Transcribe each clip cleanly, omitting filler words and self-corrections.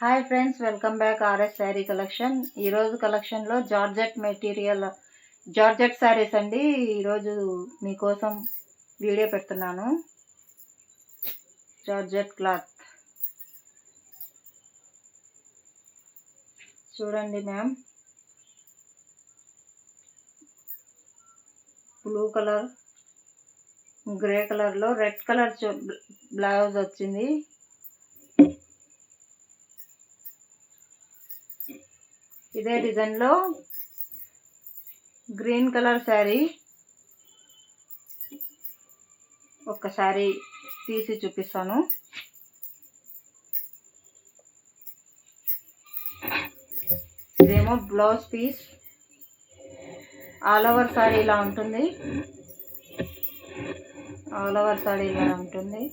Hi friends, welcome back RS sari collection. ఈరోజు కలెక్షన్లో georgette material, georgette saris అండి. ఈరోజు మీకోసం వీడియో పెడుతున్నాను. జార్జెట్ క్లాత్ చూడండి మ్యామ్. బ్లూ కలర్, గ్రే కలర్లో రెడ్ కలర్ బ్లౌజ్ వచ్చింది. ఇదే డిజైన్లో గ్రీన్ కలర్ శారీ ఒక్కసారి తీసి చూపిస్తాను. ఇదేమో blouse piece. All over sari ఇలా ఉంటుంది. ఆల్ ఓవర్ శారీ ఇలా ఉంటుంది.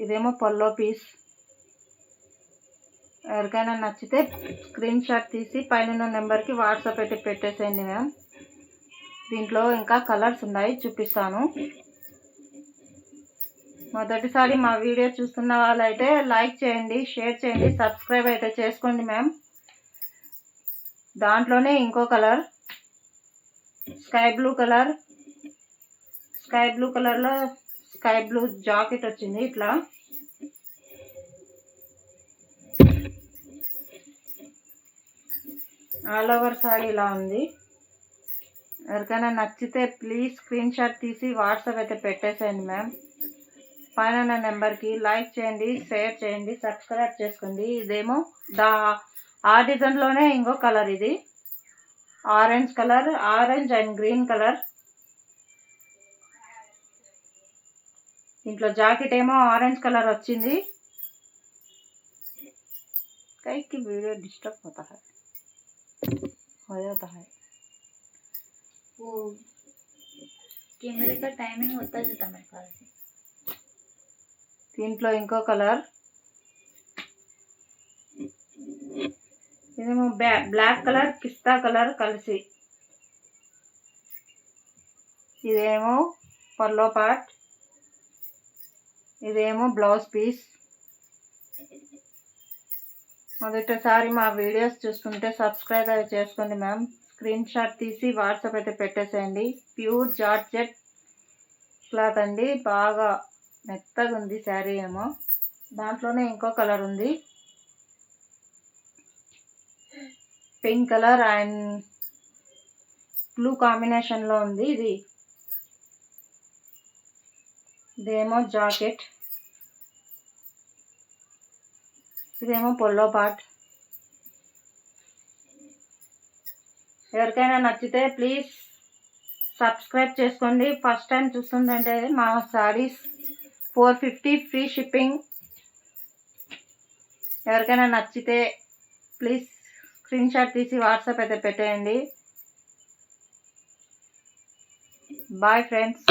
ఇదేమో పల్లో పీస్. ఎవరికైనా నచ్చితే స్క్రీన్ షాట్ తీసి పైన నెంబర్కి వాట్సాప్ అయితే పెట్టేసేయండి మ్యామ్. దీంట్లో ఇంకా కలర్స్ ఉన్నాయి, చూపిస్తాను. మొదటిసారి మా వీడియో చూస్తున్న వాళ్ళైతే లైక్ చేయండి, షేర్ చేయండి, సబ్స్క్రైబ్ అయితే చేసుకోండి మ్యామ్. దాంట్లోనే ఇంకో colour sky blue colour. Sky blue కలర్లో స్కై బ్లూ జాకెట్ వచ్చింది. ఇట్లా ఆల్ ఓవర్ సారీ ఇలా ఉంది. ఎవరికైనా నచ్చితే ప్లీజ్ స్క్రీన్ షాట్ తీసి వాట్సాప్ అయితే పెట్టేసేయండి మ్యామ్. పైన నా నెంబర్కి లైక్ చేయండి, షేర్ చేయండి, సబ్స్క్రైబ్ చేసుకోండి. ఇదేమో ఆ డిజైన్లోనే ఇంకో కలర్. ఇది orange colour, orange and green colour. దీంట్లో జాకెట్ ఏమో ఆరెంజ్ కలర్ వచ్చింది. కైకి వీడియో డిస్టర్బ్ होता है, हो जाता है वो कैमरे का टाइमिंग होता जाता मेरे पास. దీంట్లో ఇంకో కలర్. ఇదేమో బ్లాక్ కలర్, పిస్తా కలర్ కలిసి. ఇదేమో పల్లో పార్ట్. ఇదేమో బ్లౌజ్ పీస్. మొదటిసారి మా వీడియోస్ చూస్తుంటే సబ్స్క్రైబ్ అయితే చేసుకోండి మ్యామ్. స్క్రీన్ షాట్ తీసి వాట్సాప్ అయితే పెట్టేసేయండి. ప్యూర్ జార్జెట్ క్లాత్ అండి, బాగా మెత్తగా ఉంది శారీ ఏమో. దాంట్లోనే ఇంకో కలర్ ఉంది, పింక్ కలర్ అండ్ బ్లూ కాంబినేషన్లో ఉంది. ఇదేమో జాకెట్. ఇదేమో పొల్లో పార్ట్. ఎవరికైనా నచ్చితే ప్లీజ్ సబ్స్క్రైబ్ చేసుకోండి. ఫస్ట్ టైం చూస్తుందంటే మా శారీస్ 450 ఫ్రీ షిప్పింగ్. ఎవరికైనా నచ్చితే ప్లీజ్ స్క్రీన్ షాట్ తీసి వాట్సాప్ అయితే పెట్టేయండి. Bye friends.